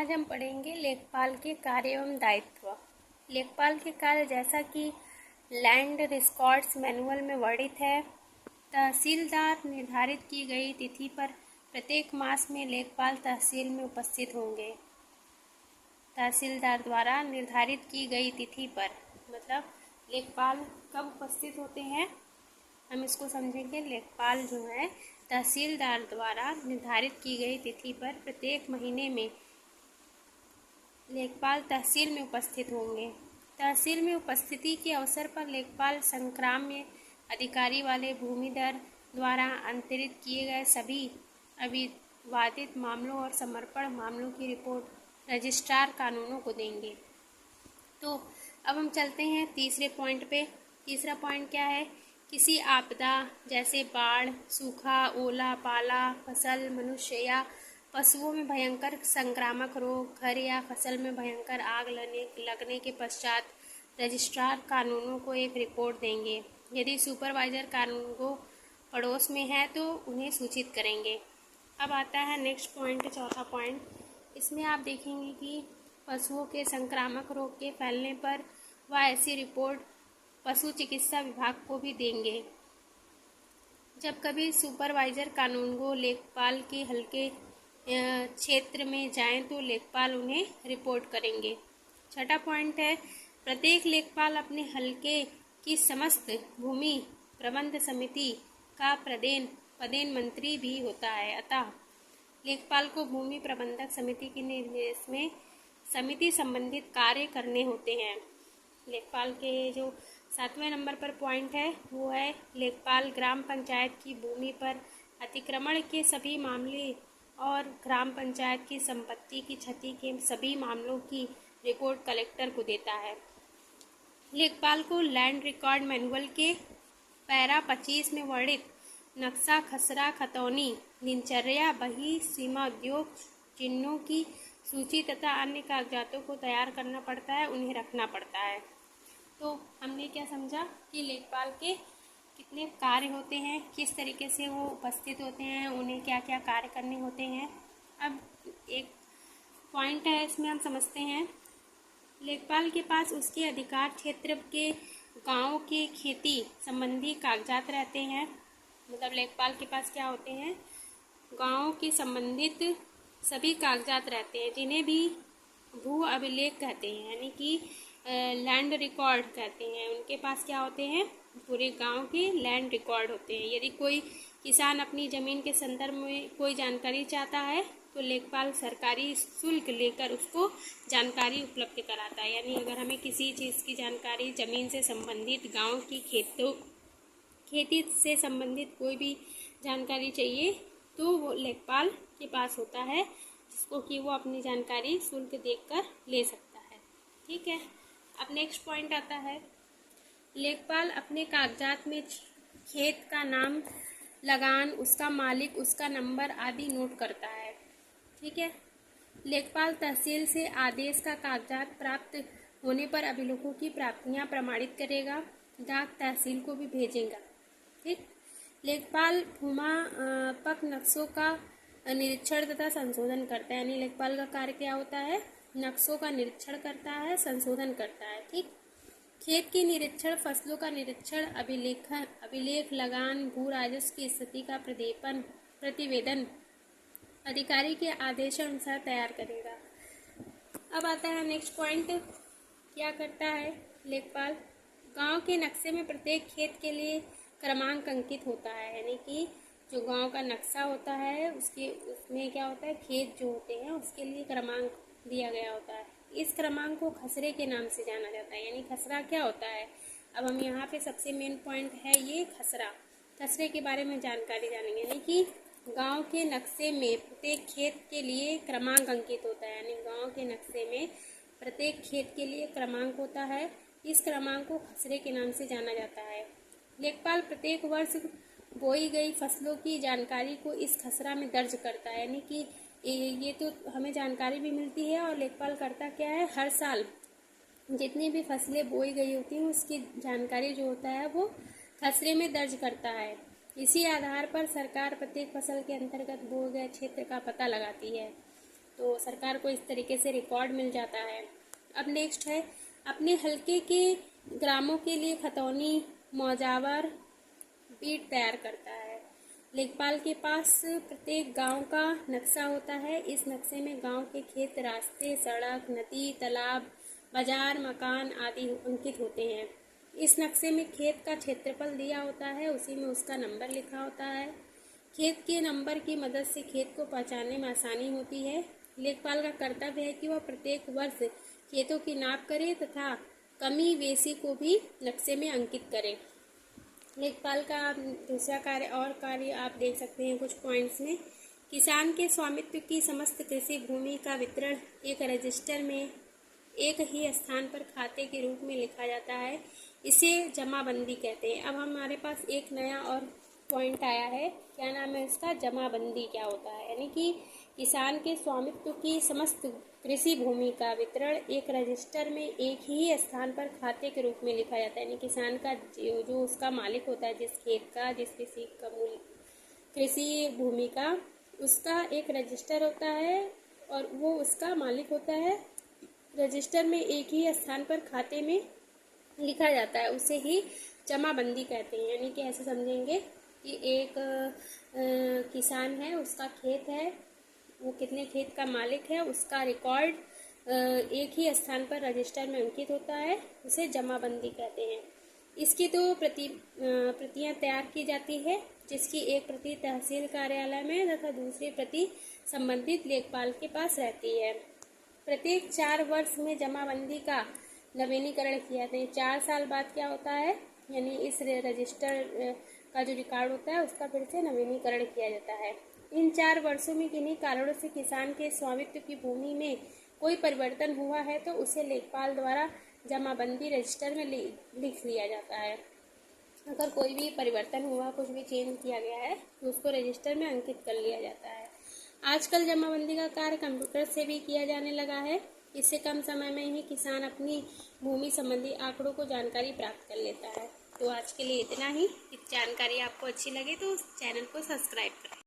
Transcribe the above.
आज हम पढ़ेंगे लेखपाल के कार्य एवं दायित्व। लेखपाल के कार्य जैसा कि लैंड रिकॉर्ड्स मैनुअल में वर्णित है। तहसीलदार निर्धारित की गई तिथि पर प्रत्येक मास में लेखपाल तहसील में उपस्थित होंगे। तहसीलदार द्वारा निर्धारित की गई तिथि पर मतलब लेखपाल कब उपस्थित होते हैं, हम इसको समझेंगे। लेखपाल जो है तहसीलदार द्वारा निर्धारित की गई तिथि पर प्रत्येक महीने में लेखपाल तहसील में उपस्थित होंगे। तहसील में उपस्थिति के अवसर पर लेखपाल संक्राम्य अधिकारी वाले भूमिधर द्वारा अंतरित किए गए सभी अविवादित मामलों और समर्पण मामलों की रिपोर्ट रजिस्ट्रार कानूनों को देंगे। तो अब हम चलते हैं तीसरे पॉइंट पे। तीसरा पॉइंट क्या है? किसी आपदा जैसे बाढ़, सूखा, ओला, पाला, फसल, मनुष्य या पशुओं में भयंकर संक्रामक रोग, घर या फसल में भयंकर आग लगने के पश्चात रजिस्ट्रार कानूनों को एक रिपोर्ट देंगे। यदि सुपरवाइजर कानूनगो पड़ोस में है तो उन्हें सूचित करेंगे। अब आता है नेक्स्ट पॉइंट, चौथा पॉइंट। इसमें आप देखेंगे कि पशुओं के संक्रामक रोग के फैलने पर वह ऐसी रिपोर्ट पशु चिकित्सा विभाग को भी देंगे। जब कभी सुपरवाइजर कानूनगो लेखपाल के हल्के क्षेत्र में जाएं तो लेखपाल उन्हें रिपोर्ट करेंगे। छठा पॉइंट है, प्रत्येक लेखपाल अपने हल्के की समस्त भूमि प्रबंध समिति का पदेन मंत्री भी होता है। अतः लेखपाल को भूमि प्रबंधक समिति के निर्देश में समिति संबंधित कार्य करने होते हैं। लेखपाल के जो 7वें नंबर पर पॉइंट है वो है, लेखपाल ग्राम पंचायत की भूमि पर अतिक्रमण के सभी मामले और ग्राम पंचायत की संपत्ति की क्षति के सभी मामलों की रिपोर्ट कलेक्टर को देता है। लेखपाल को लैंड रिकॉर्ड मैनुअल के पैरा 25 में वर्णित नक्शा, खसरा, खतौनी, दिनचर्या, बही, सीमा उद्योग चिन्हों की सूची तथा अन्य कागजातों को तैयार करना पड़ता है, उन्हें रखना पड़ता है। तो हमने क्या समझा कि लेखपाल के कितने कार्य होते हैं, किस तरीके से वो उपस्थित होते हैं, उन्हें क्या क्या कार्य करने होते हैं। अब एक पॉइंट है, इसमें हम समझते हैं। लेखपाल के पास उसके अधिकार क्षेत्र के गांव के खेती संबंधी कागजात रहते हैं। मतलब लेखपाल के पास क्या होते हैं, गांव के संबंधित सभी कागजात रहते हैं, जिन्हें भी भू अभिलेख कहते हैं, यानी कि लैंड रिकॉर्ड कहते हैं। उनके पास क्या होते हैं, पूरे गांव के लैंड रिकॉर्ड होते हैं। यदि कोई किसान अपनी ज़मीन के संदर्भ में कोई जानकारी चाहता है तो लेखपाल सरकारी शुल्क लेकर उसको जानकारी उपलब्ध कराता है। यानी अगर हमें किसी चीज़ की जानकारी ज़मीन से संबंधित, गांव की खेती से संबंधित कोई भी जानकारी चाहिए तो वो लेखपाल के पास होता है, जिसको कि वो अपनी जानकारी शुल्क देकर ले सकता है। ठीक है। अब नेक्स्ट पॉइंट आता है, लेखपाल अपने कागजात में खेत का नाम, लगान, उसका मालिक, उसका नंबर आदि नोट करता है। ठीक है। लेखपाल तहसील से आदेश का कागजात प्राप्त होने पर अभिलेखों की प्राप्तियां प्रमाणित करेगा, डाक तहसील को भी भेजेगा। ठीक। लेखपाल भूमापक नक्शों का निरीक्षण तथा संशोधन करता है। यानी लेखपाल का कार्य क्या होता है, नक्शों का निरीक्षण करता है, संशोधन करता है। ठीक। खेत की निरीक्षण, फसलों का निरीक्षण, अभिलेख, लगान, भू राजस्व की स्थिति का प्रतिवेदन अधिकारी के आदेशानुसार तैयार करेगा। अब आता है नेक्स्ट पॉइंट, क्या करता है लेखपाल, गांव के नक्शे में प्रत्येक खेत के लिए क्रमांक अंकित होता है। यानी कि जो गांव का नक्शा होता है उसमें क्या होता है, खेत जो होते हैं उसके लिए क्रमांक दिया गया होता है। इस क्रमांक को खसरे के नाम से जाना जाता है। यानी खसरा क्या होता है, अब हम यहाँ पे सबसे मेन पॉइंट है ये खसरा। खसरे के बारे में जानकारी जानेंगे। यानी कि गांव के नक्शे में प्रत्येक खेत के लिए क्रमांक अंकित होता है। यानी गांव के नक्शे में प्रत्येक खेत के लिए क्रमांक होता है, इस क्रमांक को खसरे के नाम से जाना जाता है। लेखपाल प्रत्येक वर्ष बोई गई फसलों की जानकारी को इस खसरा में दर्ज करता है। यानी कि ये तो हमें जानकारी भी मिलती है और लेखपाल करता क्या है, हर साल जितनी भी फसलें बोई गई होती हैं उसकी जानकारी जो होता है वो खसरे में दर्ज करता है। इसी आधार पर सरकार प्रत्येक फसल के अंतर्गत बोए गए क्षेत्र का पता लगाती है। तो सरकार को इस तरीके से रिकॉर्ड मिल जाता है। अब नेक्स्ट है, अपने हल्के के ग्रामों के लिए खतौनी मौजावर बीट तैयार करता है। लेखपाल के पास प्रत्येक गांव का नक्शा होता है। इस नक्शे में गांव के खेत, रास्ते, सड़क, नदी, तालाब, बाजार, मकान आदि अंकित होते हैं। इस नक्शे में खेत का क्षेत्रफल दिया होता है, उसी में उसका नंबर लिखा होता है। खेत के नंबर की मदद से खेत को पहचानने में आसानी होती है। लेखपाल का कर्तव्य है कि वह प्रत्येक वर्ष खेतों की नाप करे तथा कमी बेसी को भी नक्शे में अंकित करे। लेखपाल का दूसरा कार्य आप देख सकते हैं कुछ पॉइंट्स में। किसान के स्वामित्व की समस्त कृषि भूमि का वितरण एक रजिस्टर में एक ही स्थान पर खाते के रूप में लिखा जाता है। इसे जमाबंदी कहते हैं। अब हमारे पास एक नया और पॉइंट आया है, क्या नाम है इसका? जमाबंदी क्या होता है? यानी कि किसान के स्वामित्व की समस्त कृषि भूमि का वितरण एक रजिस्टर में एक ही स्थान पर खाते के रूप में लिखा जाता है। यानी किसान का जो उसका मालिक होता है, जिस खेत का, जिस कृषि भूमि का, उसका एक रजिस्टर होता है और वो उसका मालिक होता है। रजिस्टर में एक ही स्थान पर खाते में लिखा जाता है, उसे ही जमाबंदी कहते हैं। यानी कि ऐसे समझेंगे कि एक किसान है, उसका खेत है, वो कितने खेत का मालिक है, उसका रिकॉर्ड एक ही स्थान पर रजिस्टर में अंकित होता है, उसे जमाबंदी कहते हैं। इसकी दो प्रतियां तैयार की जाती है, जिसकी एक प्रति तहसील कार्यालय में तथा दूसरी प्रति संबंधित लेखपाल के पास रहती है। प्रत्येक 4 वर्ष में जमाबंदी का नवीनीकरण किया जाता है। 4 साल बाद क्या होता है, यानी इस रजिस्टर का जो रिकॉर्ड होता है उसका फिर से नवीनीकरण किया जाता है। इन 4 वर्षों में किन्हीं कारणों से किसान के स्वामित्व की भूमि में कोई परिवर्तन हुआ है तो उसे लेखपाल द्वारा जमाबंदी रजिस्टर में लिख लिया जाता है। अगर कोई भी परिवर्तन हुआ, कुछ भी चेंज किया गया है तो उसको रजिस्टर में अंकित कर लिया जाता है। आजकल जमाबंदी का कार्य कंप्यूटर से भी किया जाने लगा है। इससे कम समय में ही किसान अपनी भूमि संबंधी आंकड़ों को जानकारी प्राप्त कर लेता है। तो आज के लिए इतना ही। इस जानकारी आपको अच्छी लगे तो चैनल को सब्सक्राइब करें।